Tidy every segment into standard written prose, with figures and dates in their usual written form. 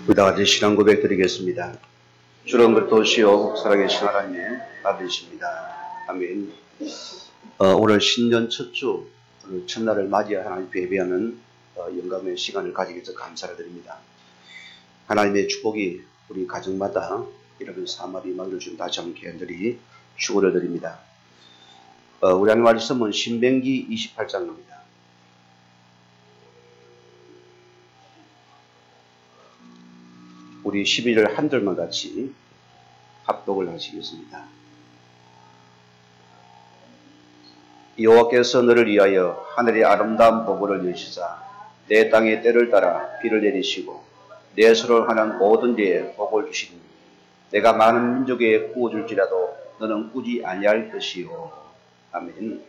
우리 다 같이 신앙 고백 드리겠습니다. 주는 그리스도시요 살아계신 하나님의 아들이십니다. 아멘. 오늘 신년 첫 주, 오늘 첫날을 맞이해 하나님 예배하는 영감의 시간을 가지게 해서 감사를 드립니다. 하나님의 축복이 우리 가정마다 이런 사마리 말을 준 다시 한번 개인들이 축원을 드립니다. 우리 하나님 말씀은 신명기 28장입니다. 우리 11절 한 절만 같이 합독을 하시겠습니다. 여호와께서 너를 위하여 하늘의 아름다운 복을 여시사 내 땅의 때를 따라 비를 내리시고 내 소를 하는 모든 데에 복을 주시니 내가 많은 민족에 구워줄지라도 너는 꾸지 아니할 것이요. 아멘.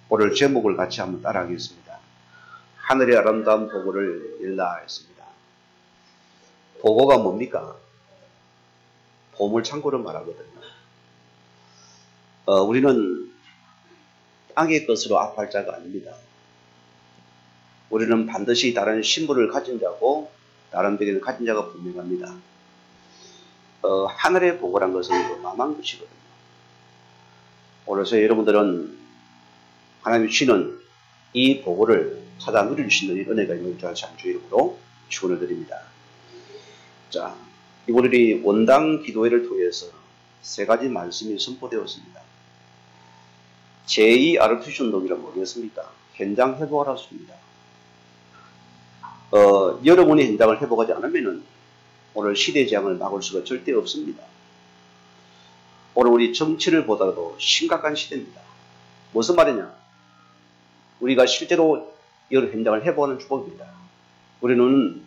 오늘 제목을 같이 한번 따라하겠습니다. 하늘의 아름다운 보고를 일라 했습니다. 보고가 뭡니까? 보물창고를 말하거든요. 우리는 땅의 것으로 압할 자가 아닙니다. 우리는 반드시 다른 신분을 가진 자고 다른 데에는 가진 자가 분명합니다. 하늘의 보고란 것은 어마어마한 것이거든요. 오늘서 여러분들은 하나님이 주시는 이 보고를 찾아 누릴 수 있는 은혜가 있는 줄 주의 이름으로 축원을 드립니다. 자, 이번에 원당 기도회를 통해서 세 가지 말씀이 선포되었습니다. 제2 아르투시 운동이란 뭐겠습니까? 현장 회복을 하십니다. 여러분이 현장을 회복하지 않으면 오늘 시대 재앙을 막을 수가 절대 없습니다. 오늘 우리 정치를 보더라도 심각한 시대입니다. 무슨 말이냐? 우리가 실제로 여러 현장을 회복하는 축복입니다. 우리는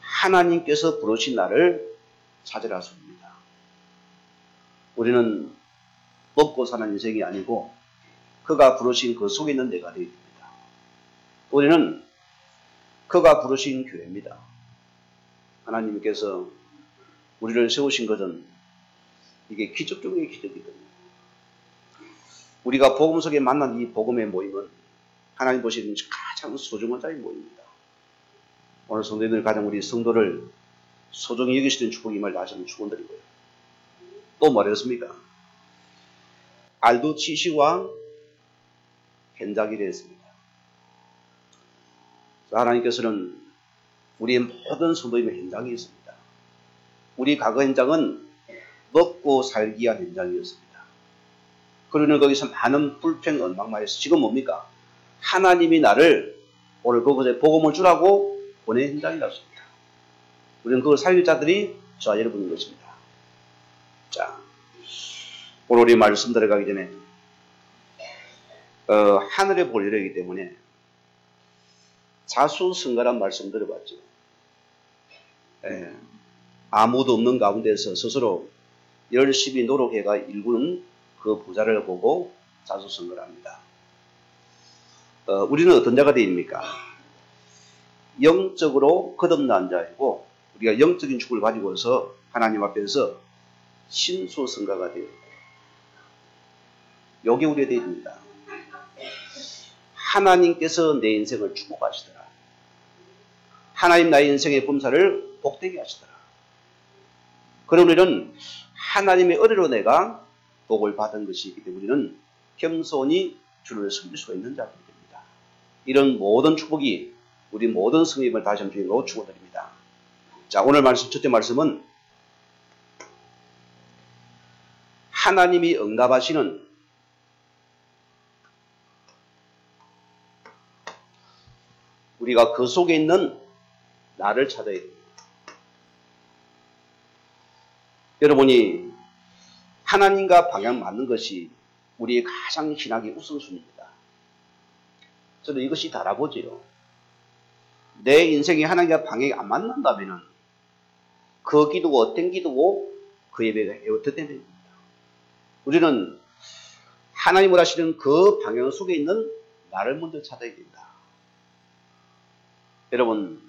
하나님께서 부르신 나를 찾으라 소리입니다. 우리는 먹고 사는 인생이 아니고 그가 부르신 그 속에 있는 내가 되어야 됩니다. 우리는 그가 부르신 교회입니다. 하나님께서 우리를 세우신 것은 이게 기적 중의 기적이거든요. 우리가 복음 속에 만난 이 복음의 모임은 하나님 보시는 가장 소중한 자의 모임입니다. 오늘 성도님들 가장 우리 성도를 소중히 여기시는 축복임을 다시 한번 축원드리고요. 또 뭐랬습니까? 알두치시와 현장이라 했습니다. 하나님께서는 우리의 모든 성도임의 현장이 있습니다. 우리 과거 현장은 먹고 살기 위한 현장이었습니다. 그러는 거기서 많은 불평, 원망만 해서 지금 뭡니까? 하나님이 나를 오늘 그곳에 복음을 주라고 보낸 현장이라습니다. 우리는 그걸 살릴 자들이 저와 여러분인 것입니다. 자, 오늘 우리 말씀 들어가기 전에 하늘의 볼 이러기 때문에 자수성가란 말씀 들어봤죠. 아무도 없는 가운데서 스스로 열심히 노력해가 일구는 그 부자를 보고 자수성가를 합니다. 우리는 어떤 자가 되입니까? 영적으로 거듭난 자이고 우리가 영적인 축을 가지고서 하나님 앞에서 신수성가가 되어요. 요게 우리의 되입니다. 하나님께서 내 인생을 축복하시더라. 하나님 나의 인생의 범사를 복되게 하시더라. 그럼 우리는 하나님의 은혜로 내가 복을 받은 것이기 때문에 우리는 겸손히 주를 섬길 수가 있는 자들이 됩니다. 이런 모든 축복이 우리 모든 성임을 다시 한번 주님으로 축원드립니다. 자, 오늘 말씀 첫째 말씀은 하나님이 응답하시는 우리가 그 속에 있는 나를 찾아야 됩니다. 여러분이 하나님과 방향 맞는 것이 우리의 가장 신학의 우선순위입니다. 저는 이것이 다라보지요. 내 인생이 하나님과 방향이 안 맞는다면 그 기도가 어떤 기도고 그 예배가 어떻게 됩니다. 우리는 하나님을 하시는 그 방향 속에 있는 나를 먼저 찾아야 된다. 여러분,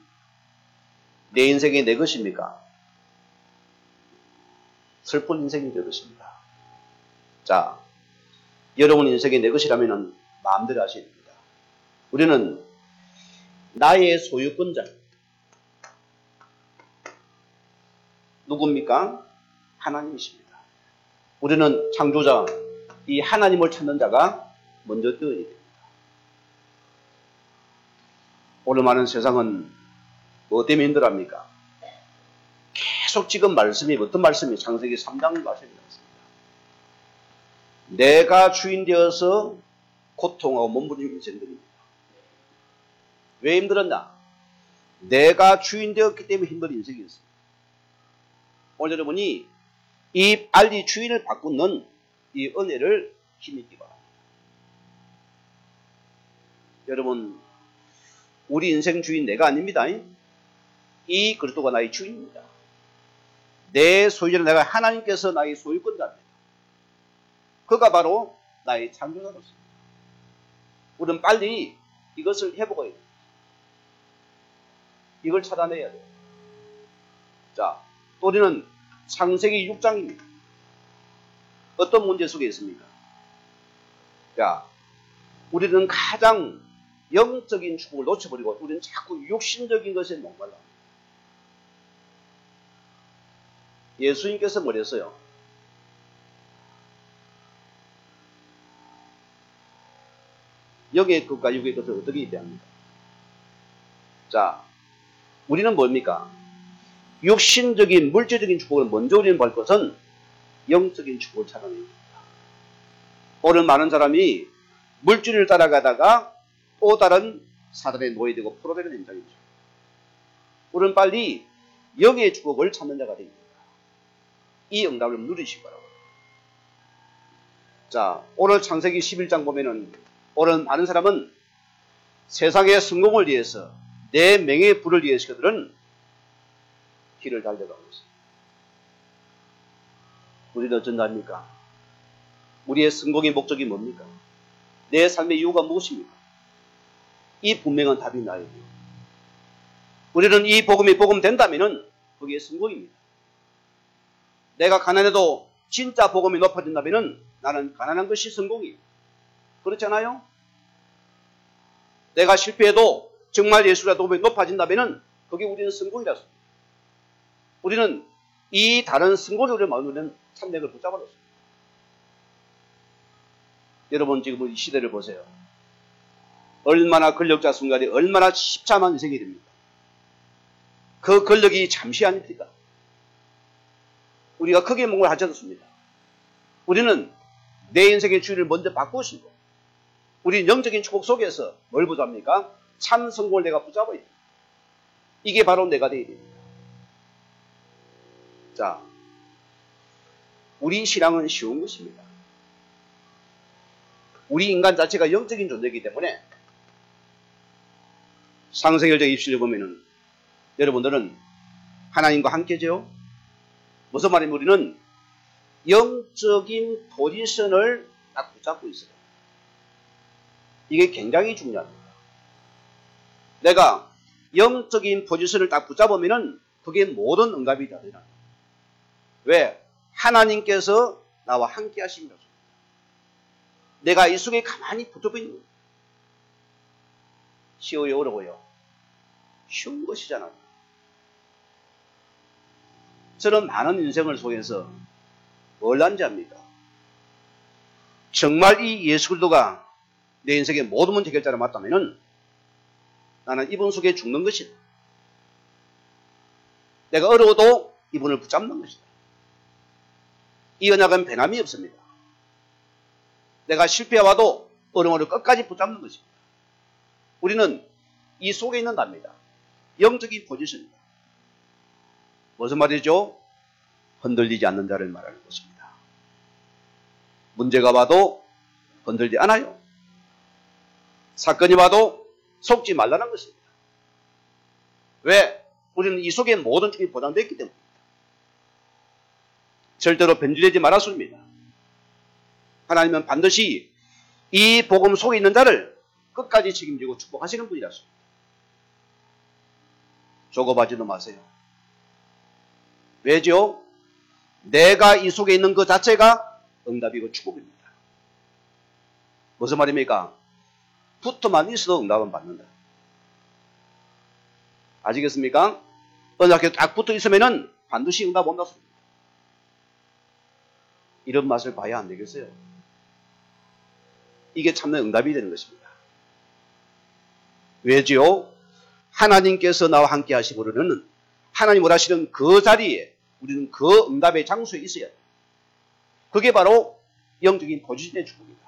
내 인생이 내 것입니까? 슬픈 인생이 내 것입니다. 자, 여러분 인생이 내 것이라면 마음대로 하셔야 됩니다. 우리는 나의 소유권자, 누굽니까? 하나님이십니다. 우리는 창조자, 이 하나님을 찾는 자가 먼저 되어야 됩니다. 오늘 많은 세상은 뭐 때문에 힘들어합니까? 계속 지금 말씀이 어떤 말씀이 창세기 3장 말씀이 나왔습니다. 내가 주인 되어서 고통하고 몸부림을 인생들입니다. 왜 힘들었나? 내가 주인 되었기 때문에 힘든 인생이었습니다. 오늘 여러분이 이 빨리 주인을 바꾸는 이 은혜를 힘있기 바랍니다. 여러분, 우리 인생 주인 내가 아닙니다. 이 그리스도가 나의 주인입니다. 내 소유자는 내가 하나님께서 나의 소유권자입니다. 그가 바로 나의 창조자로습니다. 우리는 빨리 이것을 회복해야 돼요. 이걸 찾아내야 돼요. 자, 또 우리는 창세기 6장입니다. 어떤 문제 속에 있습니까? 자, 우리는 가장 영적인 축복을 놓쳐버리고 우리는 자꾸 육신적인 것에 목말라. 예수님께서 뭐랬어요? 영의 것과 육의 것을 어떻게 이해합니까? 자, 우리는 뭡니까? 육신적인 물질적인 축복을 먼저 우리는 볼 것은 영적인 축복을 찾아냅니다. 오늘 많은 사람이 물질을 따라가다가 또 다른 사단에 노예되고 포로되는 현장이죠. 우리는 빨리 영의 축복을 찾는 자가 됩니다. 이 응답을 누리시기 바랍니다. 자, 오늘 창세기 11장 보면은 오늘 많은 사람은 세상의 성공을 위해서 내 명예의 부를 위해서 그들은 길을 달려가고 있습니다. 우리는 어쩐답니까? 우리의 성공의 목적이 뭡니까? 내 삶의 이유가 무엇입니까? 이 분명한 답이 나에게. 우리는 이 복음이 복음된다면은 그게 성공입니다. 내가 가난해도 진짜 복음이 높아진다면은 나는 가난한 것이 성공이에요. 그렇잖아요? 내가 실패해도 정말 예수가 복음이 높아진다면은 그게 우리는 성공이라서. 우리는 이 다른 성공을 우리의 마음에는 참맥을 붙잡아놨습니다. 여러분 지금 이 시대를 보세요. 얼마나 권력자 순간에 얼마나 십참한 인생이 됩니까? 그 권력이 잠시 아닙니까? 우리가 크게 목을 하지 않습니다. 우리는 내 인생의 주인을 먼저 바꾸시고 우리 영적인 축복 속에서 뭘 붙잡니까? 참 성공을 내가 붙잡아야 됩니다. 이게 바로 내가 되어야 됩니다. 자, 우리 신앙은 쉬운 것입니다. 우리 인간 자체가 영적인 존재이기 때문에 상세결정 입시를 보면은 여러분들은 하나님과 함께죠. 무슨 말이냐면 우리는 영적인 포지션을 딱 붙잡고 있어요. 이게 굉장히 중요합니다. 내가 영적인 포지션을 딱 붙잡으면은 그게 모든 응답이 다 되나. 왜? 하나님께서 나와 함께 하십니다. 내가 이 속에 가만히 붙어 있는 거예요. 쉬워요, 어려워요? 쉬운 것이잖아요. 저는 많은 인생을 속에서 뭘 안지합니까? 정말 이 예수 그리스도가 내 인생의 모든 문제 해결자를 맞다면은 나는 이분 속에 죽는 것이다. 내가 어려워도 이분을 붙잡는 것이다. 이 언약은 변함이 없습니다. 내가 실패해와도 어려움을 끝까지 붙잡는 것입니다. 우리는 이 속에 있는답니다. 영적인 포지션입니다. 무슨 말이죠? 흔들리지 않는 자를 말하는 것입니다. 문제가 와도 흔들리지 않아요. 사건이 와도 속지 말라는 것입니다. 왜? 우리는 이 속에 모든 축복이 보장되어 있기 때문입니다. 절대로 변질되지 말았습니다. 하나님은 반드시 이 복음 속에 있는 자를 끝까지 책임지고 축복하시는 분이라서 조급하지도 마세요. 왜죠? 내가 이 속에 있는 그 자체가 응답이고 축복입니다. 무슨 말입니까? 붙어만 있어도 응답은 받는다. 아시겠습니까? 언약에 딱 붙어 있으면은 반드시 응답 온다 소리입니다. 이런 맛을 봐야 안 되겠어요? 이게 참된 응답이 되는 것입니다. 왜지요? 하나님께서 나와 함께 하시고는 하나님 원하시는 그 자리에 우리는 그 응답의 장소에 있어야 돼요. 그게 바로 영적인 포지션의 축복입니다.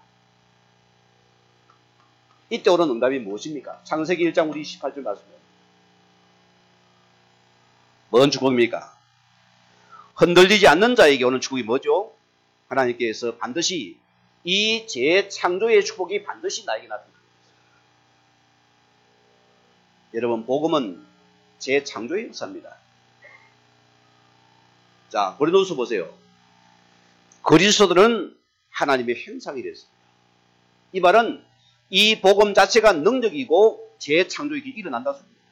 이때 오는 응답이 무엇입니까? 창세기 1장 우리 18절 말씀입니다. 뭔 축복입니까? 흔들리지 않는 자에게 오는 축복이 뭐죠? 하나님께서 반드시 이 재창조의 축복이 반드시 나에게 나타납니다. 여러분, 복음은 재창조의 역사입니다. 자, 고린도서 보세요. 그리스도는 하나님의 형상이 됐습니다. 이 말은 이 복음 자체가 능력이고 재창조가 일어난다 소리입니다.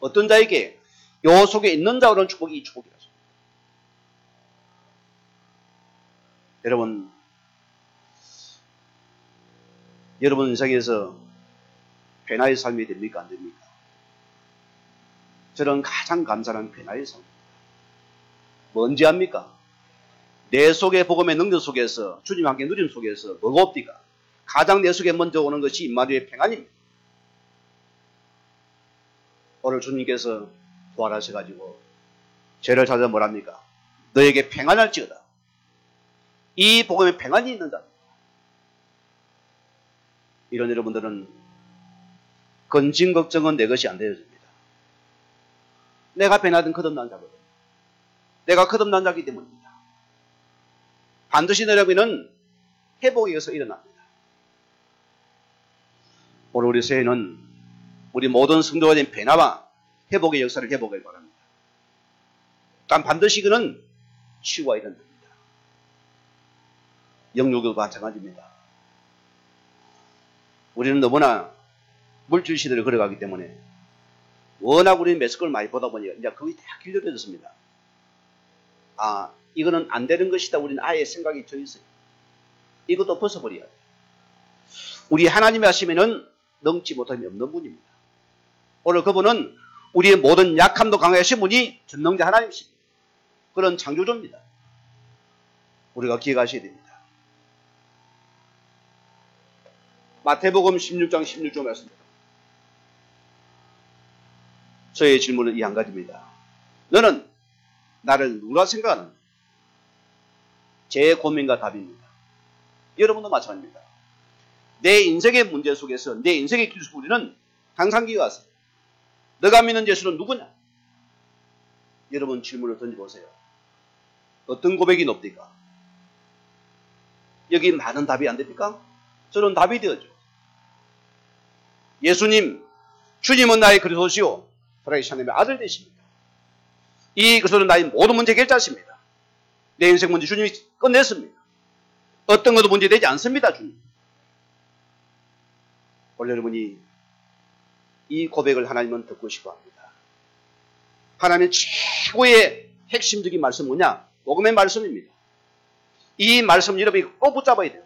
어떤 자에게 요 속에 있는 자로는 축복이 이 축복이라서. 여러분 인생에서 변화의 삶이 됩니까? 안 됩니까? 저는 가장 감사한 변화의 삶입니다. 뭔지 압니까? 내 속의 복음의 능력 속에서 주님 함께 누림 속에서 뭐가 없디까? 가장 내 속에 먼저 오는 것이 임마누엘의 평안입니다. 오늘 주님께서 부활하셔가지고 죄를 찾아 뭐랍니까? 너에게 평안할지어다. 이 복음에 평안이 있는 자. 이런 여러분들은 근심 걱정은 내 것이 안 되어집니다. 내가 변하든 거듭난 자거든. 내가 거듭난 자이기 때문입니다. 반드시 너에게는 회복이 어서 일어납니다. 오늘 우리 새해는 우리 모든 성도가 된 변화와 회복의 역사를 회복하길 바랍니다. 단 반드시 그는 치유가 일어납니다. 영육도 마찬가지입니다. 우리는 너무나 물질 시대를 걸어가기 때문에 워낙 우리는 매스컴을 많이 보다 보니까 이제 그게 다 길들여졌습니다. 아, 이거는 안 되는 것이다. 우리는 아예 생각이 져 있어요. 이것도 벗어버려야 돼요. 우리 하나님이 하시면은 넘지 못함이 없는 분입니다. 오늘 그분은 우리의 모든 약함도 강하신 분이 전능자 하나님이십니다. 그런 창조주입니다. 우리가 기억하셔야 됩니다. 마태복음 16장 16절 말씀입니다. 저의 질문은 이 한 가지입니다. 너는 나를 누구라 생각하는? 제 고민과 답입니다. 여러분도 마찬가지입니다. 내 인생의 문제 속에서 내 인생의 길 속에서 우리는 항상 기억하세요. 너가 믿는 예수는 누구냐? 여러분 질문을 던져보세요. 어떤 고백이 높습니까? 여기 많은 답이 안 됩니까? 저는 답이 되었죠. 예수님, 주님은 나의 그리스도시요 살아계신 하나님의 아들 되십니다. 이 그리스도는 나의 모든 문제 해결자십니다. 내 인생 문제 주님이 끝냈습니다. 어떤 것도 문제되지 않습니다. 주님. 원래 여러분이 이 고백을 하나님은 듣고 싶어 합니다. 하나님의 최고의 핵심적인 말씀은 뭐냐? 복음의 말씀입니다. 이 말씀을 여러분이 꼭 붙잡아야 돼요.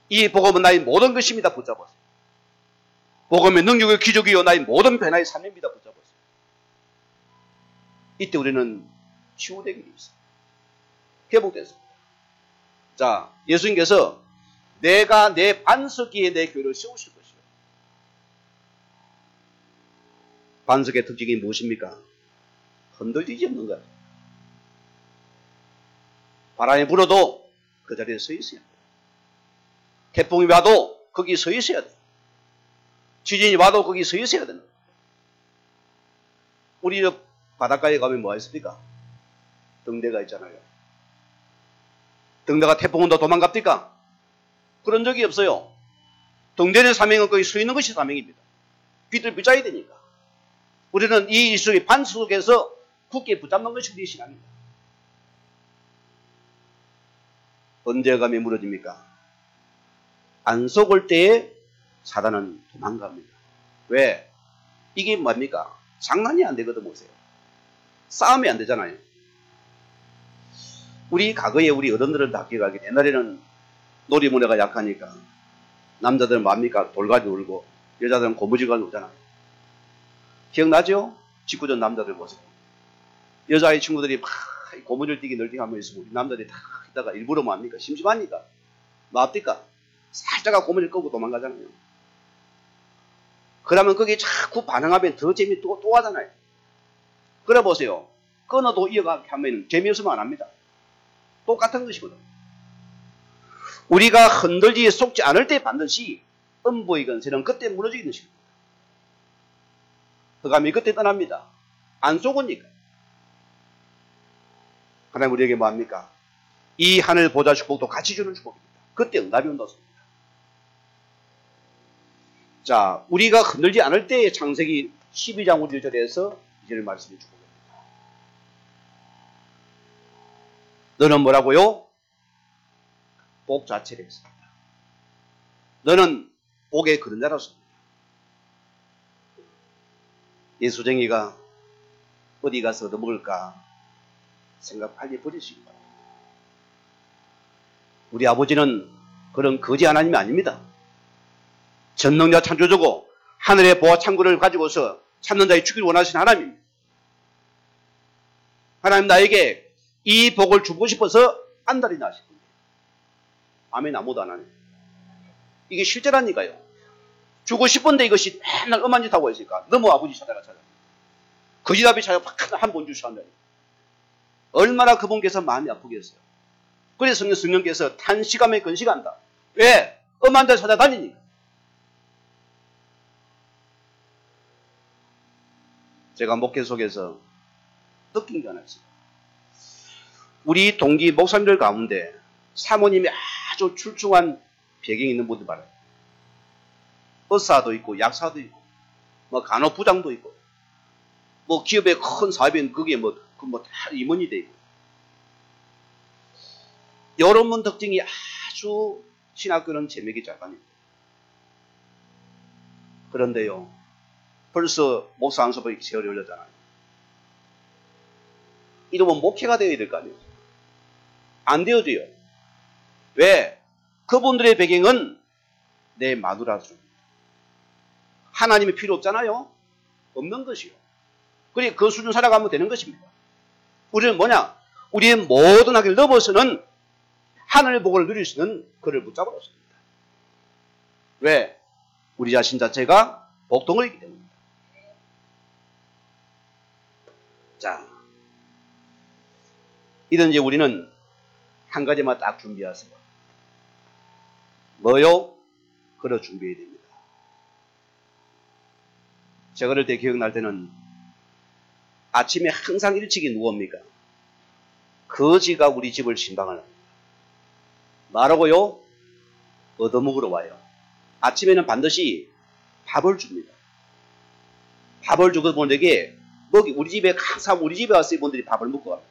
이 복음은 나의 모든 것입니다. 붙잡았어요. 복음의 능력의 기적이요 나의 모든 변화의 삶입니다. 붙잡았어요. 이때 우리는 치유되기 있습니다. 회복됐습니다. 자, 예수님께서 내가 내 반석 위에 내 교회를 세우실 것이요. 반석의 특징이 무엇입니까? 흔들리지 없는 것. 바람이 불어도 그 자리에 서 있어야 돼요. 태풍이 와도 거기 서 있어야 돼요. 지진이 와도 거기 서 있어야 되는 거예요. 우리 바닷가에 가면 뭐가 있습니까? 등대가 있잖아요. 등대가 태풍 온다 도망갑니까? 그런 적이 없어요. 등대의 사명은 거기 서 있는 것이 사명입니다. 빛을 붙잡아야 되니까. 우리는 이 예수의 반석 속에서 굳게 붙잡는 것이 우리의 신앙입니다. 언제 감이 무너집니까? 안 속을 때에 사단은 도망갑니다. 왜? 이게 뭡니까? 장난이 안 되거든 보세요. 싸움이 안 되잖아요. 우리 과거에 우리 어른들은 다 기억하게 옛날에는 놀이문화가 약하니까 남자들은 뭡니까? 돌가지 울고 여자들은 고무줄 가지고 오잖아요. 기억나죠? 직구전 남자들 보세요. 여자의 친구들이 막 고무줄 뛰기 널뛰기 하면서 우리 남자들이 다 있다가 일부러 뭐 합니까? 심심하니까. 뭐 합니까? 살짝 고무줄 끄고 도망가잖아요. 그러면 거기에 자꾸 반응하면 더 재미 또 하잖아요. 그래 보세요. 끊어도 이어가게 하면 재미없으면 안 합니다. 똑같은 것이거든. 우리가 흔들리에 속지 않을 때 반드시 음부의 건세는 그때 무너지는 것입니다. 흑암이 그때 떠납니다. 안 속으니까. 하나님 우리에게 뭐합니까? 이 하늘 보좌 축복도 같이 주는 축복입니다. 그때 응답이 온다습니다. 자, 우리가 흔들지 않을 때의 창세기 12장 우리 1절에서 이제를 말씀해 주고 있습니다. 너는 뭐라고요? 복 자체를 했습니다. 너는 복의 그림자로서입니다. 예수쟁이가 어디 가서 얻어먹을까 생각하기 버리시기 바랍니다. 우리 아버지는 그런 거지 하나님이 아닙니다. 전능자 창조주고 하늘의 보화 창고를 가지고서 찾는 자의 주기를 원하시는 하나님입니다. 하나님 나에게 이 복을 주고 싶어서 안달이나 하실 건데 아멘 아무도 안 하네. 이게 실제라니까요. 주고 싶은데 이것이 맨날 엄한 짓 하고 있으니까 너무 아버지 찾아가. 거지답이 찾아가 한 번 주시한다니. 얼마나 그분께서 마음이 아프겠어요. 그래서 성령께서 탄시감에 건시간다. 왜? 엄한 데 찾아다니니까. 제가 목회 속에서 느낀 게 하나 있어요. 우리 동기 목사님들 가운데 사모님이 아주 출중한 배경이 있는 분들 많아요. 의사도 있고 약사도 있고 뭐 간호부장도 있고 뭐 기업의 큰 사업인 그게 다 임원이 돼 있고 여러 분 특징이 아주 신학교는 재미있게 잘 다닙니다. 그런데요 벌써 목사 한 수업이 세월이 흘렀잖아요. 이러면 목회가 되어야 될 거 아니에요. 안 되어져요. 왜? 그분들의 배경은 내 마누라죠. 하나님이 필요 없잖아요. 없는 것이요. 그래 그 수준 살아가면 되는 것입니다. 우리는 뭐냐? 우리의 모든 학을 넘어서는 하늘의 복을 누릴 수 있는 그를 붙잡으러 습니다. 왜? 우리 자신 자체가 복덩어리이기 때문입니다. 자, 이런 이제 우리는 한 가지만 딱 준비하세요. 뭐요? 그걸 준비해야 됩니다. 제가 어릴 때 기억날 때는 아침에 항상 일찍이 누웁니까? 거지가 우리 집을 신방을 합니다. 뭐라고요? 얻어먹으러 와요. 아침에는 반드시 밥을 줍니다. 밥을 주고 분에게 우리 집에 항상 우리 집에 와서 이분들이 밥을 먹고 갑니다.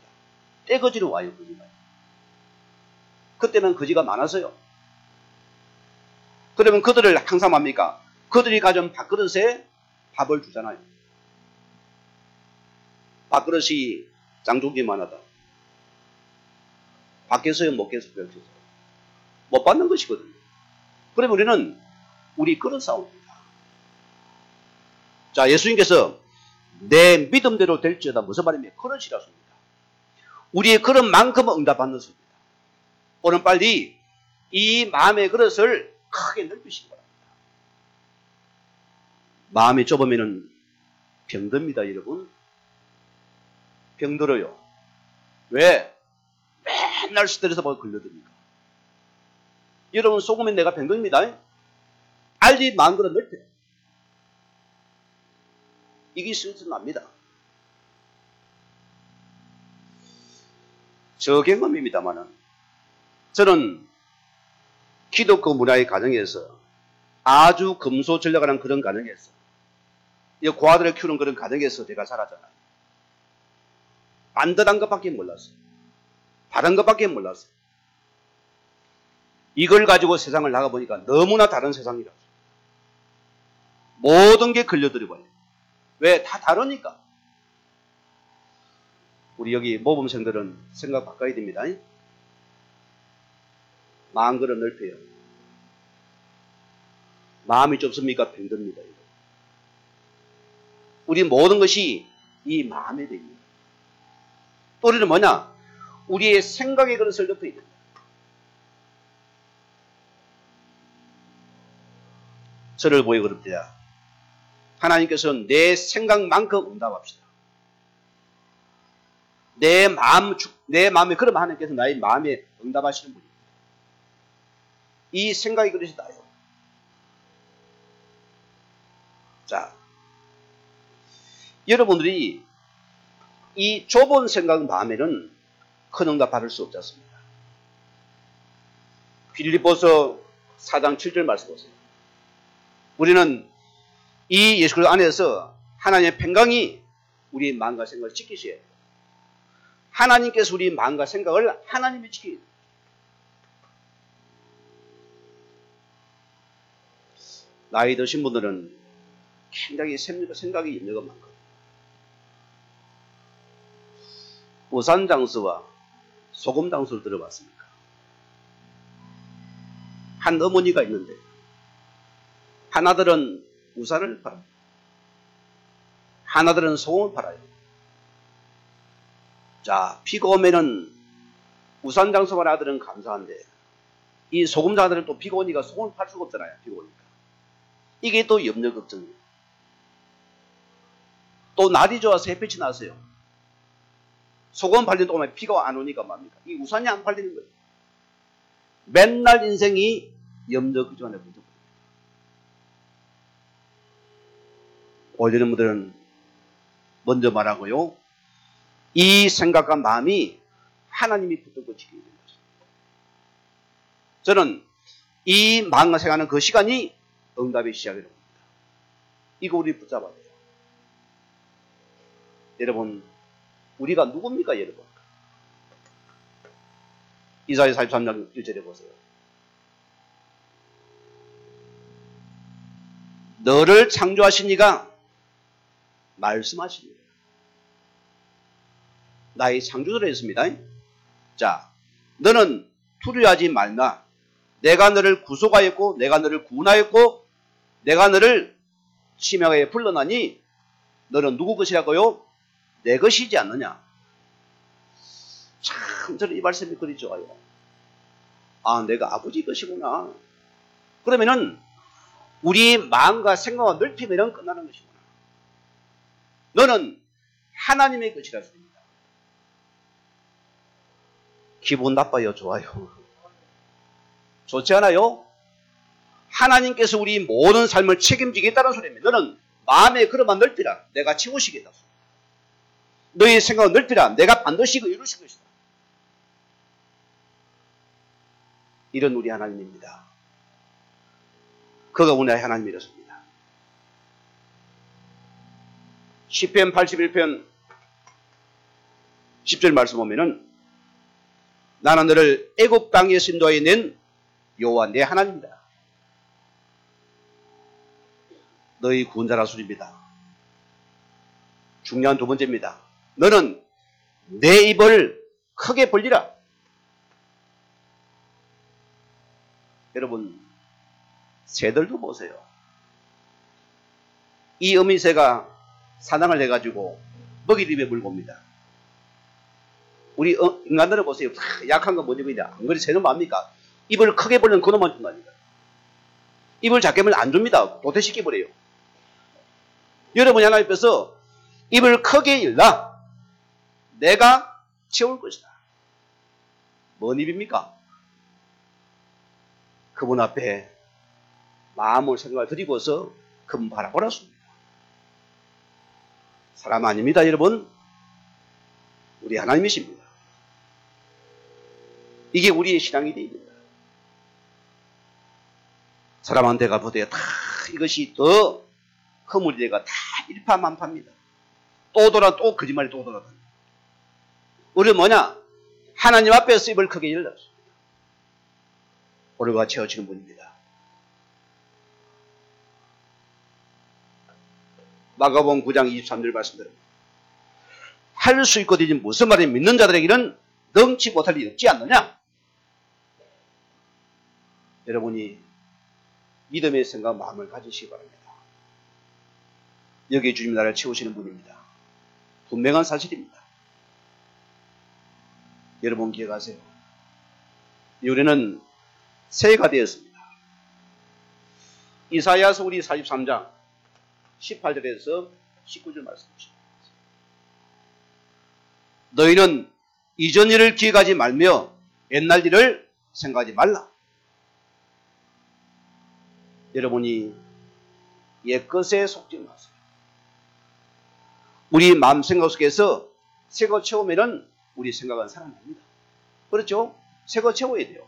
떼거지로 와요. 거지가. 그때는 거지가 많아서요. 그러면 그들을 항상 합니까? 그들이 가져온 밥그릇에 밥을 주잖아요. 밥그릇이 짱종기만 하다. 밖에서요, 못 계속 펼쳐서. 못 받는 것이거든요. 그러면 우리는 우리 그릇 싸움입니다. 자, 예수님께서 내 믿음대로 될지어다 무슨 말입니까? 그릇이라습니다. 우리의 그릇만큼은 응답받는 것입니다. 오늘 빨리 이 마음의 그릇을 크게 넓히시기 바랍니다. 마음이 좁으면 병듭니다, 여러분. 병들어요. 왜? 맨날 스트레스 받고 걸려듭니까? 여러분 속으면 내가 병듭니다. 알지 마음 그릇 넓혀. 이게 슬슬 납니다. 저 경험입니다만은 저는 기독교 문화의 가정에서 아주 금소전략하는 그런 가정에서 이 고아들을 키우는 그런 가정에서 제가 살았잖아요. 반듯한 것밖에 몰랐어요. 바른 것밖에 몰랐어요. 이걸 가지고 세상을 나가보니까 너무나 다른 세상이라고. 모든 게 걸려들어버려요. 왜? 다 다르니까. 우리 여기 모범생들은 생각 바꿔야 됩니다. 마음 그릇 넓혀요. 마음이 좁습니까? 병듭니다. 우리 모든 것이 이 마음에 됩니다. 또 우리는 뭐냐? 우리의 생각의 그릇을 덮어야 된다. 저를 보여 그럽니다. 하나님께서는 내 생각만큼 응답합시다. 내 마음에, 그럼 하나님께서 나의 마음에 응답하시는 분입니다. 이 생각의 그릇이 나요. 자, 여러분들이 이 좁은 생각 마음에는 큰 응답 받을 수 없지 않습니까? 빌립보서 4장 7절 말씀 보세요. 우리는 이 예수 그리스도 안에서 하나님의 평강이 우리 마음과 생각을 지키셔야 돼요. 하나님께서 우리 마음과 생각을 하나님이 지키셔야 돼요. 나이 드신 분들은 굉장히 생각이 염려가 많거든요. 우산장수와 소금장수를 들어봤습니까? 한 어머니가 있는데 하나들은 우산을 팔아요. 하나들은 소금을 팔아요. 자, 비가 오면은 우산장수만 아들은 감사한데 이 소금장들은 또 비가 오니까 소금을 팔 수가 없잖아요. 비가 오니까. 이게 또 염려 걱정이에요. 또 날이 좋아서 햇빛이 나세요. 소금 팔린 동안에 비가 안 오니까 뭡니까? 이 우산이 안 팔리는 거예요. 맨날 인생이 염려 걱정 안에 붙어. 올리는 분들은 먼저 말하고요. 이 생각과 마음이 하나님이 붙들고 지키게 되는 것입니다. 저는 이 마음과 생각하는 그 시간이 응답의 시작이 됩니다. 이거 우리 붙잡아야 돼요. 여러분, 우리가 누굽니까, 여러분? 이사야 43장 1절에 보세요. 너를 창조하신 이가 말씀하십니다. 나의 창조자로 했습니다. 자, 너는 두려워하지 말라. 내가 너를 구속하였고, 내가 너를 구원하였고, 내가 너를 치명하여 불러나니 너는 누구 것이라고요? 내 것이지 않느냐. 참 저는 이 말씀이 그리 좋아요. 아, 내가 아버지 것이구나. 그러면은 우리 마음과 생각과 넓히면 끝나는 것이구나. 너는 하나님의 것이라 소리입니다. 기분 나빠요? 좋아요? 좋지 않아요? 하나님께서 우리 모든 삶을 책임지겠다는 소리입니다. 너는 마음의 그릇만 넓히라. 내가 채우시겠다. 너의 생각을 넓히라. 내가 반드시 이루실 것이다. 이런 우리 하나님입니다. 그가 우리의 하나님이었습니다. 시편 81편 10절 말씀 보면은 나는 너를 애굽 땅에서 인도하여 낸 여호와 내 하나님이다. 너희 구원자라 소리입니다. 중요한 두 번째입니다. 너는 내 입을 크게 벌리라. 여러분, 새들도 보세요. 이 어미새가 사냥을 해가지고 먹이를 입에 물고 옵니다. 우리 인간들을 보세요. 약한 건 뭔지 모르겠냐. 안 그래, 새는 뭡니까? 입을 크게 벌리는 그놈만 준다니까. 입을 작게 벌리면 안 줍니다. 도태시켜버려요. 여러분이 하나님 앞에서 입을 크게 열라. 내가 채울 것이다. 뭔 입입니까? 그분 앞에 마음을 생각을 드리고서 그분 바라보았습니다. 사람 아닙니다, 여러분. 우리 하나님이십니다. 이게 우리의 신앙이 되입니다. 사람한테 가보되 다 이것이 더 허물이가 다 일파만파입니다. 또 돌아 또 거짓말이 또 돌아다. 우리는 뭐냐? 하나님 앞에서 입을 크게 열었습니다. 오늘과 채워지는 분입니다. 마가복음 9장 23절 말씀드립니다. 할 수 있고 되지 무슨 말이 믿는 자들에게는 능치 못할 일이 없지 않느냐? 여러분이 믿음의 생각 마음을 가지시기 바랍니다. 여기에 주님 나라를 채우시는 분입니다. 분명한 사실입니다. 여러분 기억하세요. 우리는 새해가 되었습니다. 이사야서 우리 43장 18절에서 19절 말씀이십니다. 너희는 이전 일을 기억하지 말며 옛날 일을 생각하지 말라. 여러분이 옛것에 속지 마세요. 우리 마음 생각 속에서 새거 채우면은 우리 생각은 살아납니다. 그렇죠? 새거 채워야 돼요.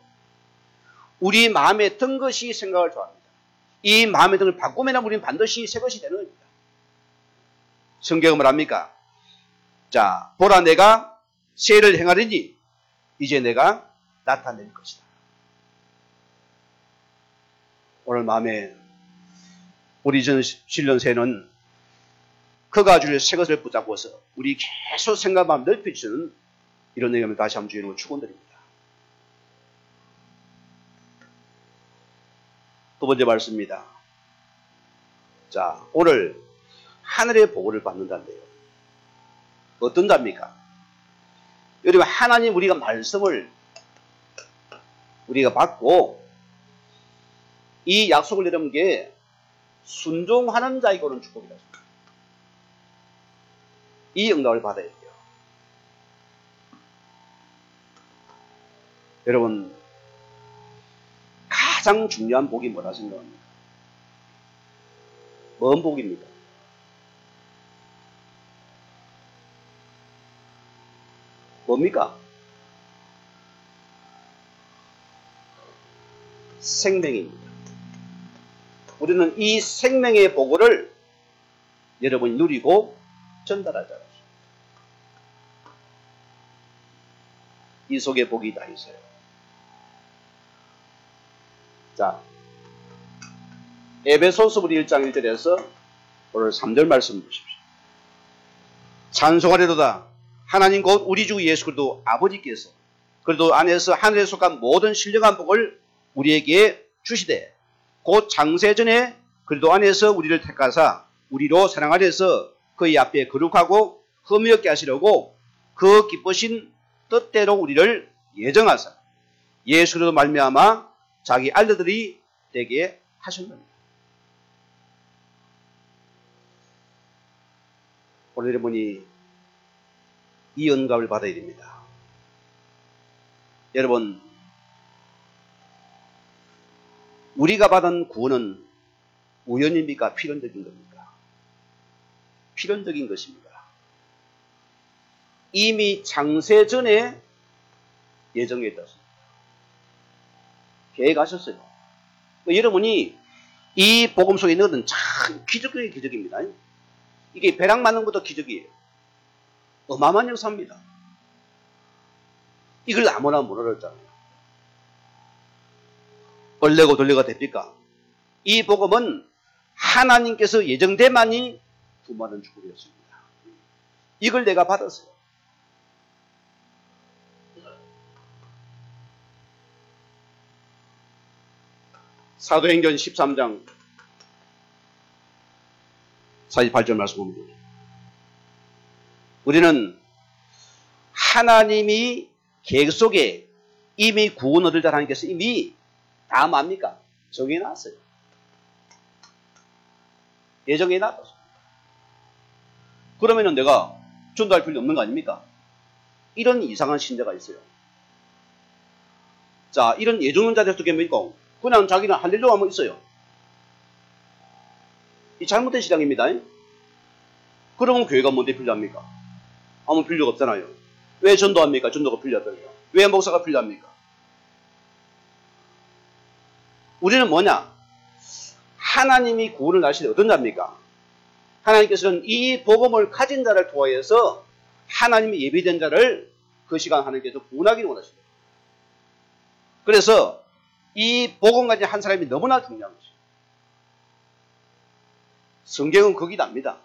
우리 마음에 든 것이 생각을 좋아합니다. 이 마음에 든 걸 바꾸면 우리는 반드시 새 것이 되는 겁니다. 성경은 뭐랍니까? 자, 보라 내가 새를 행하리니 이제 내가 나타낼 것이다. 오늘 마음에 우리 전 신령 새는 그가 줄 새 것을 붙잡고서 우리 계속 생각만 넓혀주는 이런 내용을 다시 한번 주의로 축원드립니다. 두 번째 말씀입니다. 자, 오늘 하늘의 보고를 받는다는데요. 어떤 자입니까? 여러분, 하나님 우리가 말씀을 우리가 받고 이 약속을 이룬 게 순종하는 자이고는 축복이다. 이 응답을 받아야 돼요. 여러분, 가장 중요한 복이 뭐라 생각합니까? 뭔 복입니까? 뭡니까? 생명입니다. 우리는 이 생명의 보고를 여러분이 누리고 전달하자. 이 속에 복이 다 있어요. 자, 에베소서 우리 1장 1절에서 오늘 3절 말씀 보십시오. 찬송하리로다 하나님 곧 우리 주 예수 그리스도 아버지께서 그리스도 안에서 하늘에 속한 모든 신령한 복을 우리에게 주시되 곧 창세전에 그리스도 안에서 우리를 택하사 우리로 사랑 안에서 그의 앞에 거룩하고 흠이 없게 하시려고 그 기쁘신 뜻대로 우리를 예정하사 예수 그리스도 말미암아 자기 알들이 되게 하셨느니라. 오늘 여러분이 이恩감을 받아야 됩니다. 여러분, 우리가 받은 구원은 우연입니까? 필연적인 겁니까? 필연적인 것입니다. 이미 창세 전에 예정해 있었습니다. 계획하셨어요. 여러분이 이 복음 속에 있는 것은 참 기적의 기적입니다. 이게 벼락 맞는 것도 기적이에요. 어마어마한 역사입니다. 이걸 아무나 못 알았잖아요. 얼레고 돌레가 됩니까? 이 복음은 하나님께서 예정돼만이 부모하는 축복이었습니다. 이걸 내가 받았어요. 사도행전 13장 48절 말씀 봅니다. 우리는 하나님이 계획 속에 이미 구원 얻을 자 하나님께서 이미 다 뭡니까? 정해놨어요. 예정해놨어요. 그러면은 내가 전도할 필요 없는 거 아닙니까? 이런 이상한 신자가 있어요. 자, 이런 예정론자 됐을 때 뭡니까? 그냥 자기는 할 일로 하면 있어요. 이 잘못된 시장입니다. 그러면 교회가 뭔데 필요합니까? 아무 필요가 없잖아요. 왜 전도합니까? 전도가 필요하다고요. 왜 목사가 필요합니까? 우리는 뭐냐? 하나님이 구원을 하시되 어떤 자입니까? 하나님께서는 이 복음을 가진 자를 통하여서 하나님이 예비된 자를 그 시간 하나님께서 구원하기를 원하십니다. 그래서 이 복음 가진 한 사람이 너무나 중요한 것이에요. 성경은 거기 답니다.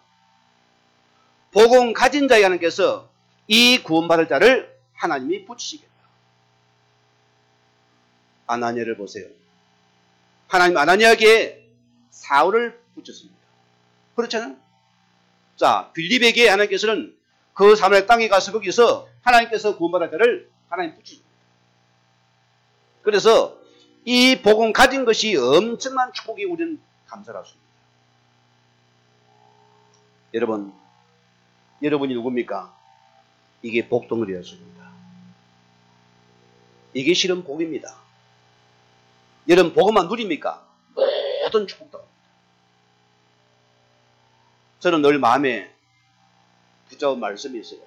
복음 가진 자에 하나님께서 이 구원받을 자를 하나님이 붙이시겠다. 아나니아를 보세요. 하나님 아나니아에게 사울을 붙였습니다. 그렇잖아요. 자, 빌립에게 하나님께서는 그 사마리아 땅에 가서 거기서 하나님께서 구원받을 자를 하나님 붙이죠. 그래서 이 복음 가진 것이 엄청난 축복이 우리는 감사할 수 있습니다. 여러분이 누굽니까? 이게 복덩어리였습니다. 이게 실은 복입니다. 여러분 복음만 누립니까? 모든 축복도. 저는 늘 마음에 붙잡은 말씀이 있어요.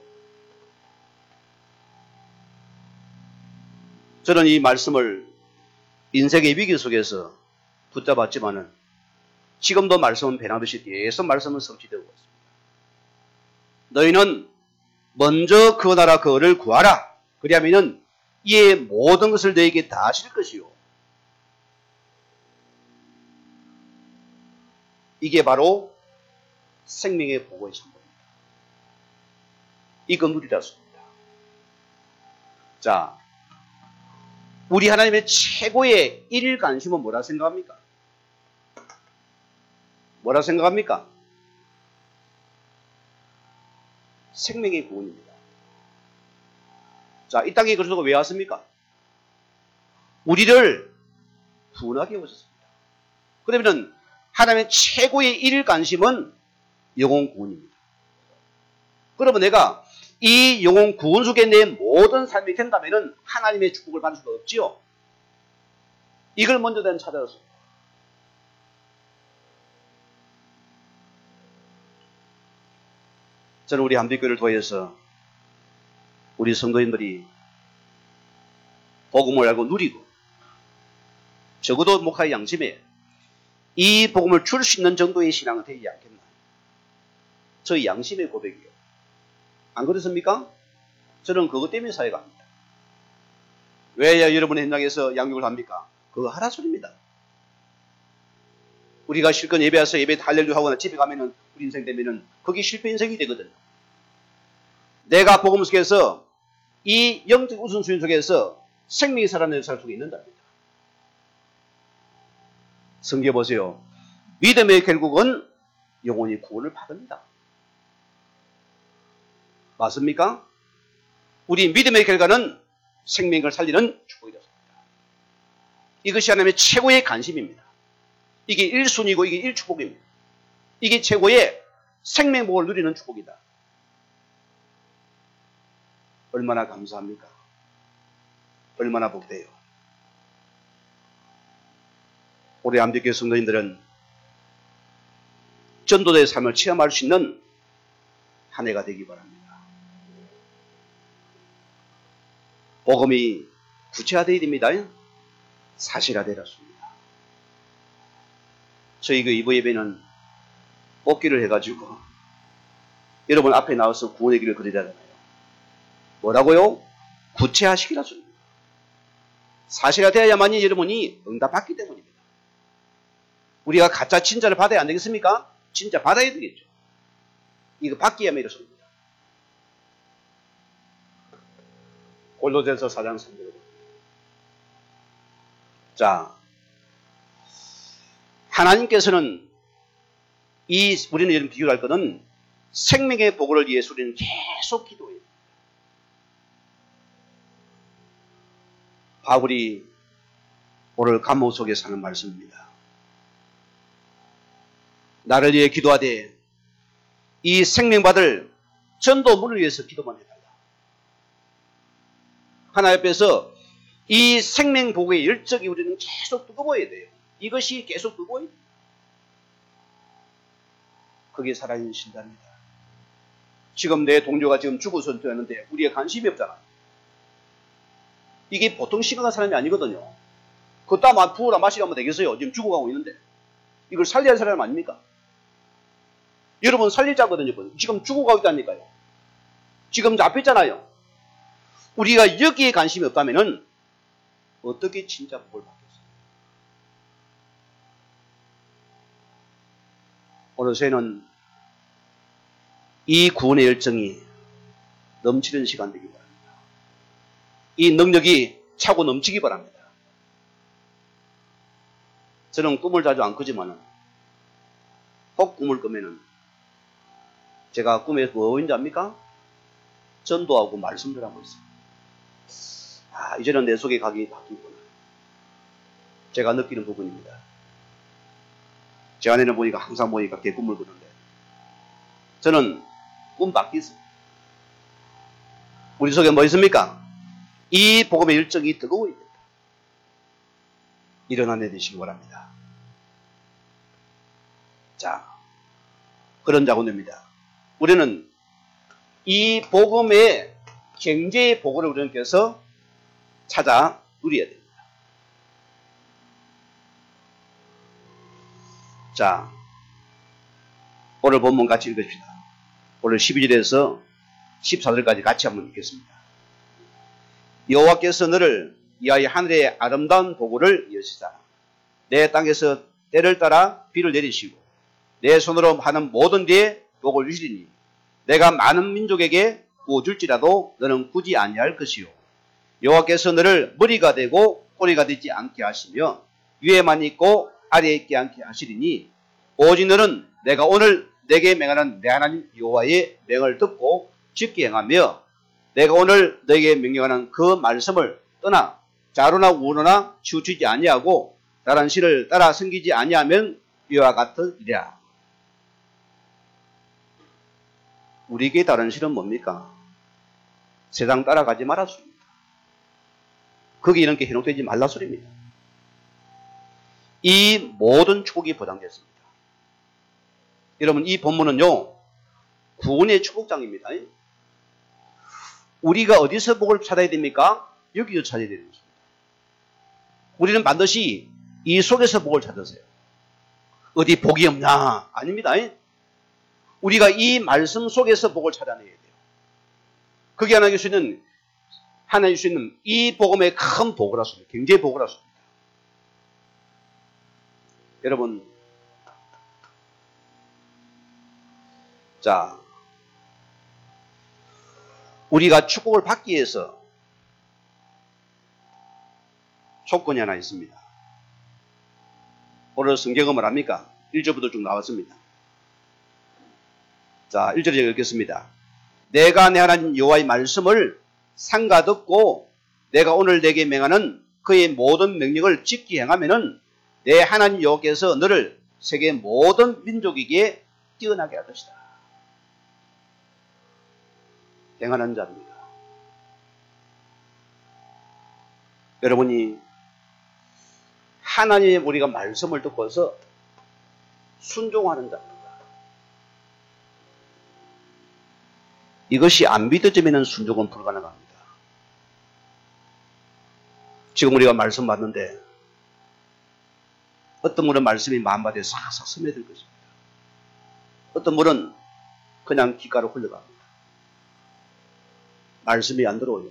저는 이 말씀을 인생의 위기 속에서 붙잡았지만은 지금도 말씀은 변하듯이 계속 말씀은 성취되고 있습니다. 너희는 먼저 그 나라 그를 구하라. 그리하면은 이에 모든 것을 너에게 다 하실 것이요. 이게 바로 생명의 보고의 선물입니다. 이거 누리라습니다. 자, 우리 하나님의 최고의 일일 관심은 뭐라 생각합니까? 뭐라 생각합니까? 생명의 구원입니다. 자, 이 땅에 그리스도가 왜 왔습니까? 우리를 구원하기 위해 오셨습니다. 그러면 하나님의 최고의 일일 관심은 영혼 구원입니다. 그러면 내가 이 영혼 구원 속에 내 모든 삶이 된다면 하나님의 축복을 받을 수가 없지요. 이걸 먼저 난 찾아왔습니다. 저는 우리 한빛교회를 통해서 우리 성도인들이 복음을 알고 누리고 적어도 목사의 양심에 이 복음을 줄 수 있는 정도의 신앙은 되지 않겠나. 저희 양심의 고백이에요. 안 그렇습니까? 저는 그것 때문에 사회 갑니다. 왜 여러분의 현장에서 양육을 합니까? 그거 하라 소리입니다. 우리가 실컷 예배 와서 예배 할렐루야 하거나 집에 가면은 우리 인생 되면은 그게 실패 인생이 되거든요. 내가 복음 속에서 이 영적 우선순위 속에서 생명이 살아내는 살 속에 있는답니다. 성경 보세요. 믿음의 결국은 영혼이 구원을 받습니다. 맞습니까? 우리 믿음의 결과는 생명을 살리는 축복이 되었습니다. 이것이 하나님의 최고의 관심입니다. 이게 1순위고 이게 1축복입니다. 이게 최고의 생명복을 누리는 축복이다. 얼마나 감사합니까? 얼마나 복돼요. 우리 안비교회 성도님들은 전도자의 삶을 체험할 수 있는 한 해가 되기 바랍니다. 복음이 구체화되어야 됩니다. 사실화되었습니다. 저희 그 이부 예배는 뽑기를 해가지고 여러분 앞에 나와서 구원의 길을 그리잖아요. 뭐라고요? 구체화시키라 줍니다. 사실화되어야만이 여러분이 응답받기 때문입니다. 우리가 가짜 진짜를 받아야 안 되겠습니까? 진짜 받아야 되겠죠. 이거 받기 위함에 이렇습니다. 골로새서 4장 3절. 자, 하나님께서는 우리는 이런 비교를 할 것은 생명의 복을 위해서 우리는 계속 기도해요. 바울이 오늘 감옥 속에서 하는 말씀입니다. 나를 위해 기도하되 이 생명받을 전도문을 위해서 기도만 해달라. 하나님 앞에서 이 생명복의 열정이 우리는 계속 뜨거워야 돼요. 이것이 계속 뜨거워야 돼요. 그게 살아있는 신자입니다. 지금 내 동료가 지금 죽어서 은퇴하는데 우리가 관심이 없잖아. 이게 보통 심각한 사람이 아니거든요. 그따만 부어라 마시라 하면 되겠어요. 지금 죽어가고 있는데. 이걸 살려야 할 사람 아닙니까? 여러분 살리자거든요. 지금 죽어가고 있다니까요. 지금 잡혔잖아요. 우리가 여기에 관심이 없다면 어떻게 진짜 복을 받겠어요? 오늘 저희는 이 구원의 열정이 넘치는 시간 되기 바랍니다. 이 능력이 차고 넘치기 바랍니다. 저는 꿈을 자주 안 꾸지만은 혹 꿈을 꾸면은 제가 꿈에서 뭐인지 압니까? 전도하고 말씀들 하고 있어요. 아, 이제는 내 속에 각이 바뀌구나. 제가 느끼는 부분입니다. 제 아내는 보니까 항상 보니까 개꿈을 꾸는데 저는 꿈 바뀌었습니다. 우리 속에 뭐 있습니까? 이 복음의 열정이 뜨거워야 된다. 일어나야 되시기 바랍니다. 자, 그런 자군입니다. 우리는 이 복음의 경제의 복을 우리는 께서 찾아 누려야 됩니다. 자, 오늘 본문 같이 읽읍시다. 오늘 12절에서 14절까지 같이 한번 읽겠습니다. 여호와께서 너를 이하여 하늘의 아름다운 보고를 여시사 내 땅에서 때를 따라 비를 내리시고 내 손으로 하는 모든 데에 복을 주시리니 내가 많은 민족에게 구워줄지라도 너는 굳이 아니할 것이요 여호와께서 너를 머리가 되고 꼬리가 되지 않게 하시며 위에만 있고 아래에 있지 않게 하시리니 오직 너는 내가 오늘 내게 명하는 내 하나님 여호와의 명을 듣고 지키게 행하며 내가 오늘 너에게 명령하는 그 말씀을 떠나 좌로나 우로나 치우치지 아니하고 다른 신을 따라 섬기지 아니하면 이와 같으리라. 우리에게 다른 신은 뭡니까? 세상 따라가지 말라 소리입니다. 거기 이렇게 현혹되지 말라 소리입니다. 이 모든 축복이 보장됐습니다. 여러분 이 본문은요 구원의 축복장입니다. 우리가 어디서 복을 찾아야 됩니까? 여기서 찾아야 되는 것입니다. 우리는 반드시 이 속에서 복을 찾으세요. 어디 복이 없냐? 아닙니다. 우리가 이 말씀 속에서 복을 찾아내야 돼요. 그게 하나님 줄 수 있는 하나님 줄 수 있는 이 복음의 큰 복을 하십니다. 굉장히 복을 하십니다. 여러분, 자, 우리가 축복을 받기 위해서 조건이 하나 있습니다. 오늘 성경은 뭐랍니까? 1절부터 쭉 나왔습니다. 자, 1절에 읽겠습니다. 내가 내 하나님 여호와의 말씀을 삼가 듣고 내가 오늘 내게 명하는 그의 모든 명령을 지키 행하면은 내 하나님 여호와께서 너를 세계 모든 민족에게 뛰어나게 할 것이다. 행하는 자입니다. 여러분이 하나님의 우리가 말씀을 듣고서 순종하는 자입니다. 이것이 안 믿어지면 순종은 불가능합니다. 지금 우리가 말씀 받는데 어떤 분은 말씀이 마음밭에 싹싹 스며들 것입니다. 어떤 분은 그냥 귓가로 흘러갑니다. 말씀이 안 들어오요.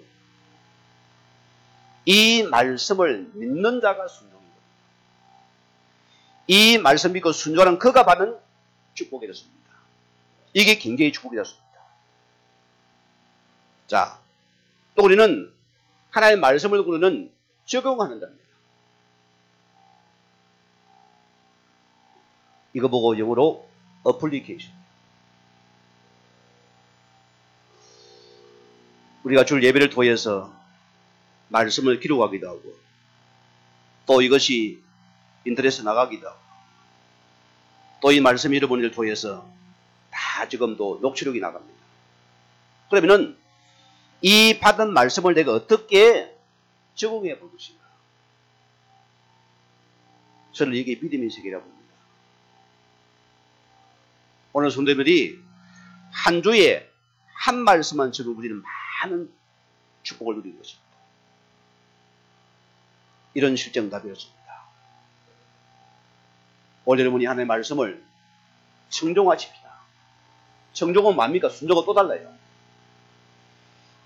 이 말씀을 믿는 자가 순종입니다. 이 말씀 믿고 순종하는 그가 받는 축복이 되었습니다. 이게 굉장히 축복이 되었습니다. 자, 또 우리는 하나님의 말씀을 듣고는 적용하는 자입니다. 이거 보고 영어로 application. 우리가 줄 예배를 통해서 말씀을 기록하기도 하고 또 이것이 인터넷에 나가기도 하고 또 이 말씀 여러분을 통해서 다 지금도 녹취록이 나갑니다. 그러면은 이 받은 말씀을 내가 어떻게 적용해 볼 것인가? 저는 이게 믿음의 세계라고 봅니다. 오늘 성도들이 한 주에 한 말씀만 적용 우리는 많은 축복을 누리는 것입니다. 이런 실정답이었습니다. 오늘 여러분이 하나님의 말씀을 청종하십시다. 청종은 뭡니까? 순종은 또 달라요.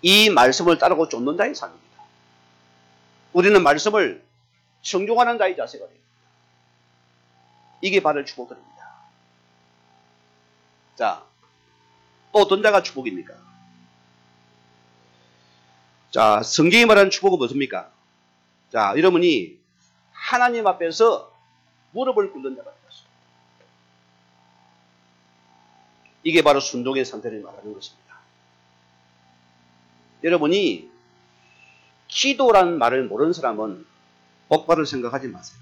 이 말씀을 따르고 쫓는 자의 삶입니다. 우리는 말씀을 청종하는 자의 자세가 됩니다. 이게 받을 축복들입니다. 자, 또 어떤 자가 축복입니까? 자, 성경이 말하는 축복은 무엇입니까? 자, 여러분이 하나님 앞에서 무릎을 꿇는 자가 되었습니다. 이게 바로 순종의 상태를 말하는 것입니다. 여러분이 기도라는 말을 모르는 사람은 복받을 생각하지 마세요.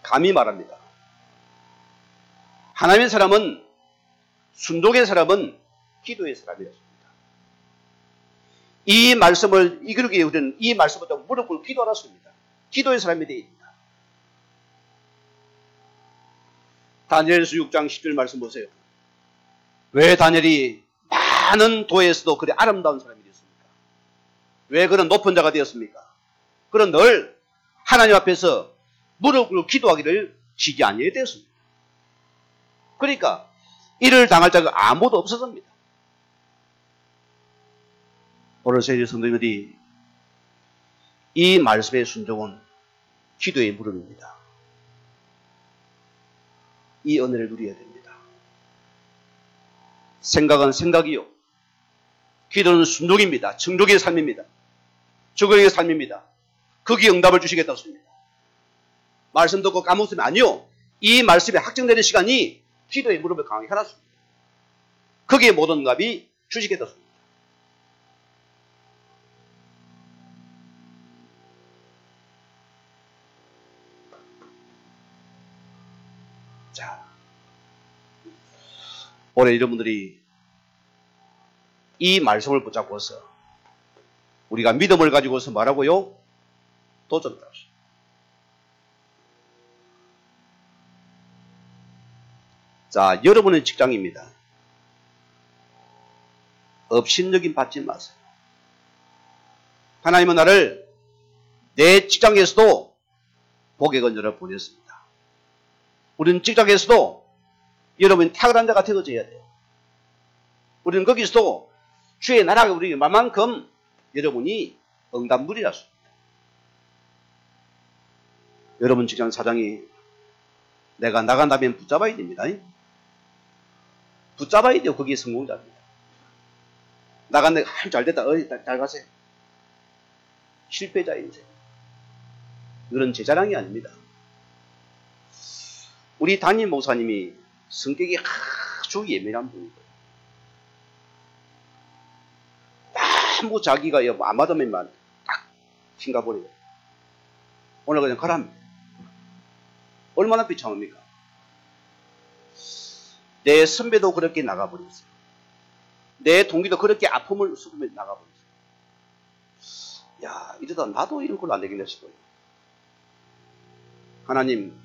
감히 말합니다. 하나님의 사람은, 순종의 사람은 기도의 사람이었습니다. 이 말씀을 이끌기 위해 우리는 이 말씀부터 무릎 꿇고 기도하였습니다. 기도의 사람이 되어 있습니다. 다니엘서 6장 10절 말씀 보세요. 왜 다니엘이 많은 도에서도 그리 아름다운 사람이 되었습니까? 왜 그런 높은 자가 되었습니까? 그는 늘 하나님 앞에서 무릎 꿇고 기도하기를 쉬지 아니하게 되었습니다. 그러니까 이를 당할 자가 아무도 없었습니다. 오늘 세계 성도님들이 이 말씀의 순종은 기도의 무릎입니다. 이 은혜를 누려야 됩니다. 생각은 생각이요. 기도는 순종입니다. 청족의 삶입니다. 주거의 삶입니다. 거기에 응답을 주시겠다고 했습니다. 말씀 듣고 까먹으면 아니요. 이 말씀에 확정되는 시간이 기도의 무릎을 강하게 해놨습니다. 거기에 모든 응답이 주시겠다고 했습니다. 자, 올해 여러분들이 이 말씀을 붙잡고서 우리가 믿음을 가지고서 말하고요, 도전합시다. 자, 여러분의 직장입니다. 업신여김 받지 마세요. 하나님은 나를 내 직장에서도 복의 건전을 보냈습니다. 우리는 직장에서도 여러분이 탁월한 자가 되어져야 돼요. 우리는 거기서도 주의 나라가 우리에게 만큼 여러분이 응답물이라습니다. 여러분 직장 사장이 내가 나간다면 붙잡아야 됩니다. 붙잡아야 돼요. 거기에 성공자입니다. 나간데 잘 됐다. 잘 가세요. 실패자 인생. 그런 제 자랑이 아닙니다. 우리 담임 목사님이 성격이 아주 예민한 분이에요. 전부 자기가 안 맞으면만 딱 튕가버려요. 오늘 그냥 가랍니다. 얼마나 비참합니까? 내 선배도 그렇게 나가버렸어요. 내 동기도 그렇게 아픔을 수금해 나가버렸어요. 야, 이러다 나도 이런 걸로 안 되겠냐 싶어요. 하나님,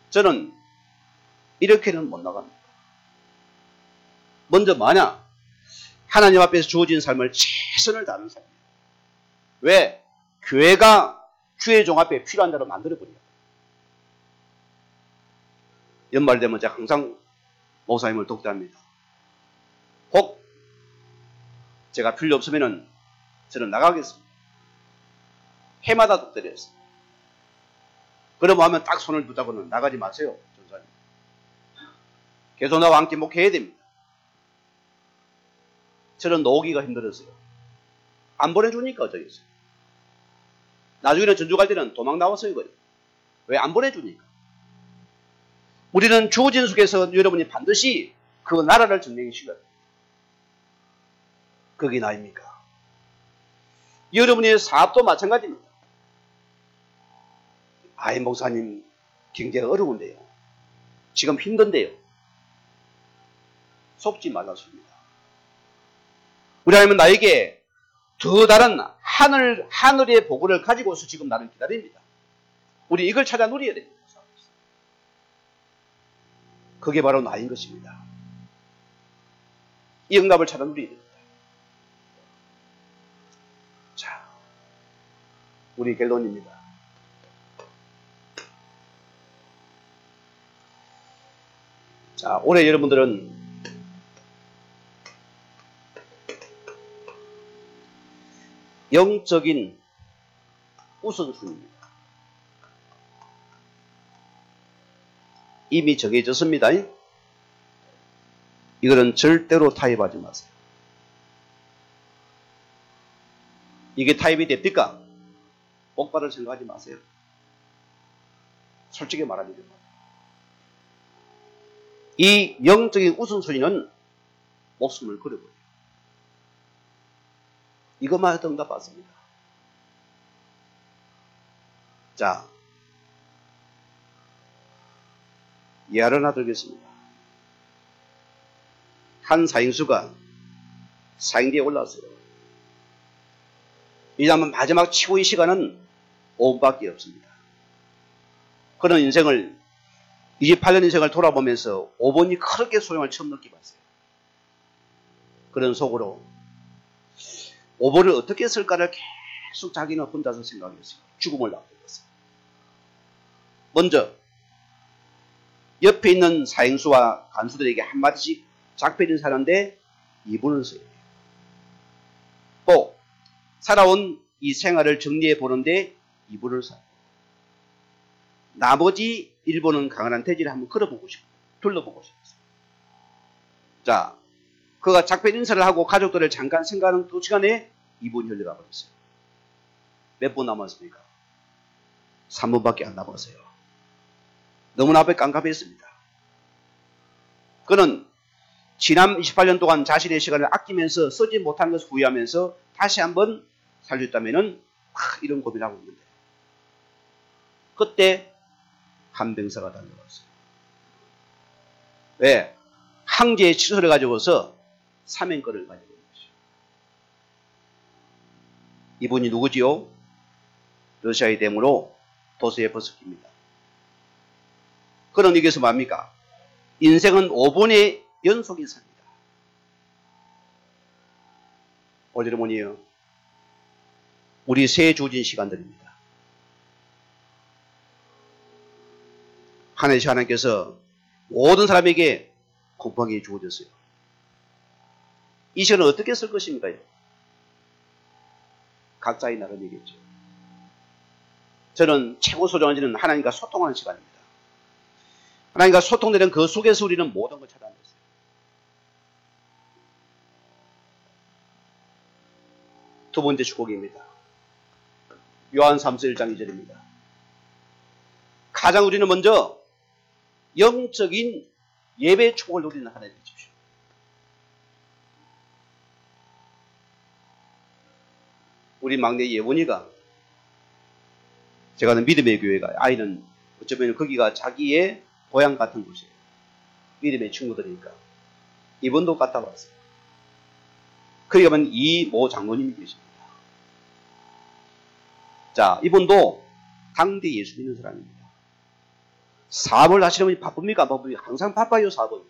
저는 이렇게는 못 나갑니다. 먼저 만약 하나님 앞에서 주어진 삶을 최선을 다하는 삶이에요. 왜? 교회가 주의 종 앞에 필요한 자로 만들어버려요. 연말 되면 제가 항상 목사님을 독대합니다. 혹 제가 필요 없으면 저는 나가겠습니다. 해마다 독대를 했어요. 그러면 하면 딱 손을 붙잡고는 나가지 마세요. 전사님. 계속 나와 함께 목회해야 됩니다. 저는 나오기가 힘들었어요. 안 보내주니까 어쩌겠어요. 나중에는 전주 갈 때는 도망 나왔어요. 왜 안 보내주니까. 우리는 주어진 속에서 여러분이 반드시 그 나라를 증명하시거든요. 그게 나입니까? 여러분의 사업도 마찬가지입니다. 아이 목사님 굉장히 어려운데요. 지금 힘든데요. 속지 말랐습니다. 우리 하나님은 나에게 더 다른 하늘의 복을 가지고서 지금 나를 기다립니다. 우리 이걸 찾아 누려야 됩니다. 그게 바로 나인 것입니다. 이 응답을 찾아 누려야 됩니다. 자, 우리 결론입니다. 자, 올해 여러분들은 영적인 우선순위입니다. 이미 정해졌습니다. 이거는 절대로 타협하지 마세요. 이게 타협이 됩니까? 복받을 생각하지 마세요. 솔직히 말하면 됩니다. 이 영적인 우선순위는 목숨을 걸어버려요. 이것만 해도 응답받습니다. 자, 예화를 하나 들겠습니다. 한 사형수가 사형대에 올라왔어요. 왜냐하면 마지막 최후의 시간은 5분밖에 없습니다. 그런 인생을 28년 인생을 돌아보면서 5분이 그렇게 소용을 처음 느껴봤어요. 그런 속으로 5분을 어떻게 쓸까를 계속 자기는 혼자서 생각했어요. 죽음을 앞두었어요. 먼저 옆에 있는 사형수와 간수들에게 한마디씩 작별인 사는데 2분을 써요. 또 살아온 이 생활을 정리해 보는데 2분을 써요. 나머지 1분은 강한 대지를 한번 걸어보고 싶어요. 둘러보고 싶었어요. 자, 그가 작별 인사를 하고 가족들을 잠깐 생각하는 그 시간에 2분이 흘러가 버렸어요. 몇 분 남았습니까? 3분밖에 안 남았어요. 너무나 앞에 깜깜했습니다. 그는 지난 28년 동안 자신의 시간을 아끼면서 쓰지 못한 것을 후회하면서 다시 한번 살 수 있다면 이런 고민을 하고 있는데 그때 한 병사가 달려왔어요. 왜? 황제의 치소를 가지고서 사명권을 가지고 있는 것이죠. 이분이 누구지요? 러시아의 대무로 도스토옙스키입니다. 그런 얘기에서 뭡니까? 인생은 5분의 연속이 삽니다. 오늘 뭐니요? 우리 새 주어진 시간들입니다. 하나님 하나님께서 모든 사람에게 공평하게 주어졌어요. 이 시간을 어떻게 쓸 것입니까? 각자의 나름이겠죠. 저는 최고 소중한 지는 하나님과 소통하는 시간입니다. 하나님과 소통되는 그 속에서 우리는 모든 걸 찾아냈어요. 두 번째 축복입니다. 요한 3서 1장 2절입니다. 가장 우리는 먼저 영적인 예배 축복을 누리는 하나님 되십시오. 우리 막내 예원이가 제가 아는 믿음의 교회가 아이는 어쩌면 거기가 자기의 고향 같은 곳이에요. 믿음의 친구들이니까. 이번도 갔다 왔어요. 거기 가면 이모 장로님이 계십니다. 자, 이분도 당대 예수 믿는 사람입니다. 사업을 하시는 분이 바쁩니까? 안 바쁩니까? 항상 바빠요, 사업은.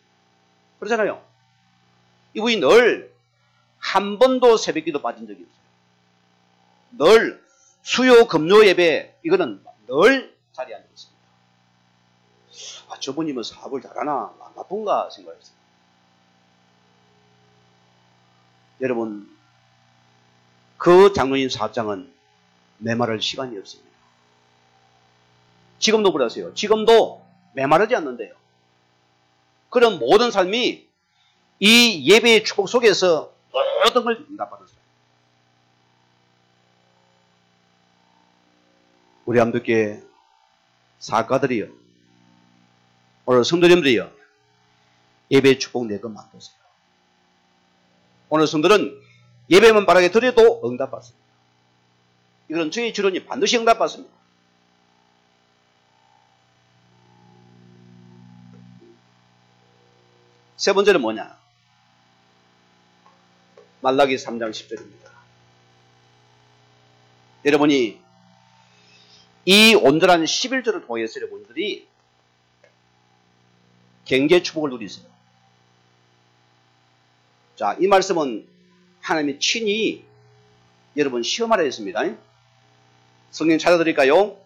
그렇잖아요. 이분이 늘 한 번도 새벽기도 빠진 적이 없어요. 늘 수요 금요 예배 이거는 늘 자리에 앉아 있습니다. 아, 저분이 뭐 사업을 잘하나 안 바쁜가 생각했어요. 여러분, 그 장로님 사업장은 메마를 시간이 없습니다. 지금도 그러세요. 지금도 메마르지 않는데요. 그런 모든 삶이 이 예배의 축복 속에서 모든 걸 응답받은 사람. 우리 함께 사가들이요. 오늘 성도님들이요. 예배의 축복 내 것 만드세요. 오늘 성도들은 예배만 바라게 드려도 응답받습니다. 이건 저희 주론이 반드시 응답받습니다. 세 번째는 뭐냐? 말라기 3장 10절입니다. 여러분이 이 온전한 11절을 통해서 여러분들이 경제 축복을 누리세요. 자, 이 말씀은 하나님이 친히 여러분 시험하라 했습니다. 성경 찾아드릴까요?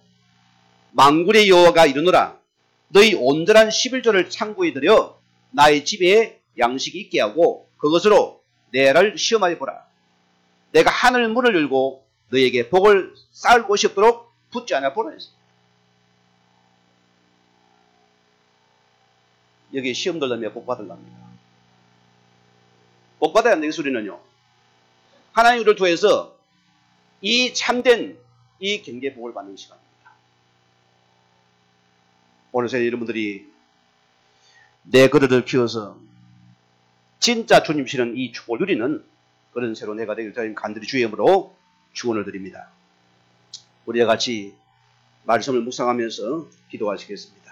만군의 여호와가 이르노라. 너희 온전한 11조를 창고에 들여 나의 집에 양식이 있게 하고 그것으로 내를 시험하여 보라. 내가 하늘 문을 열고 너에게 복을 쌓을 곳이 없도록 붙지 않아 보라 했습니다. 여기 시험 들려면 복 받으랍니다. 복 받아야 한다 이 소리는요. 하나님 우리를 통해서 이 참된 이 경계 복을 받는 시간입니다. 오늘 저희 여러분들이 내 그릇을 키워서 진짜 주님 시는 이 축복을 누리는 그런 새로운 해가 되길 저희는 간절히 주의 이름으로 축원을 드립니다. 우리와 같이 말씀을 묵상하면서 기도하시겠습니다.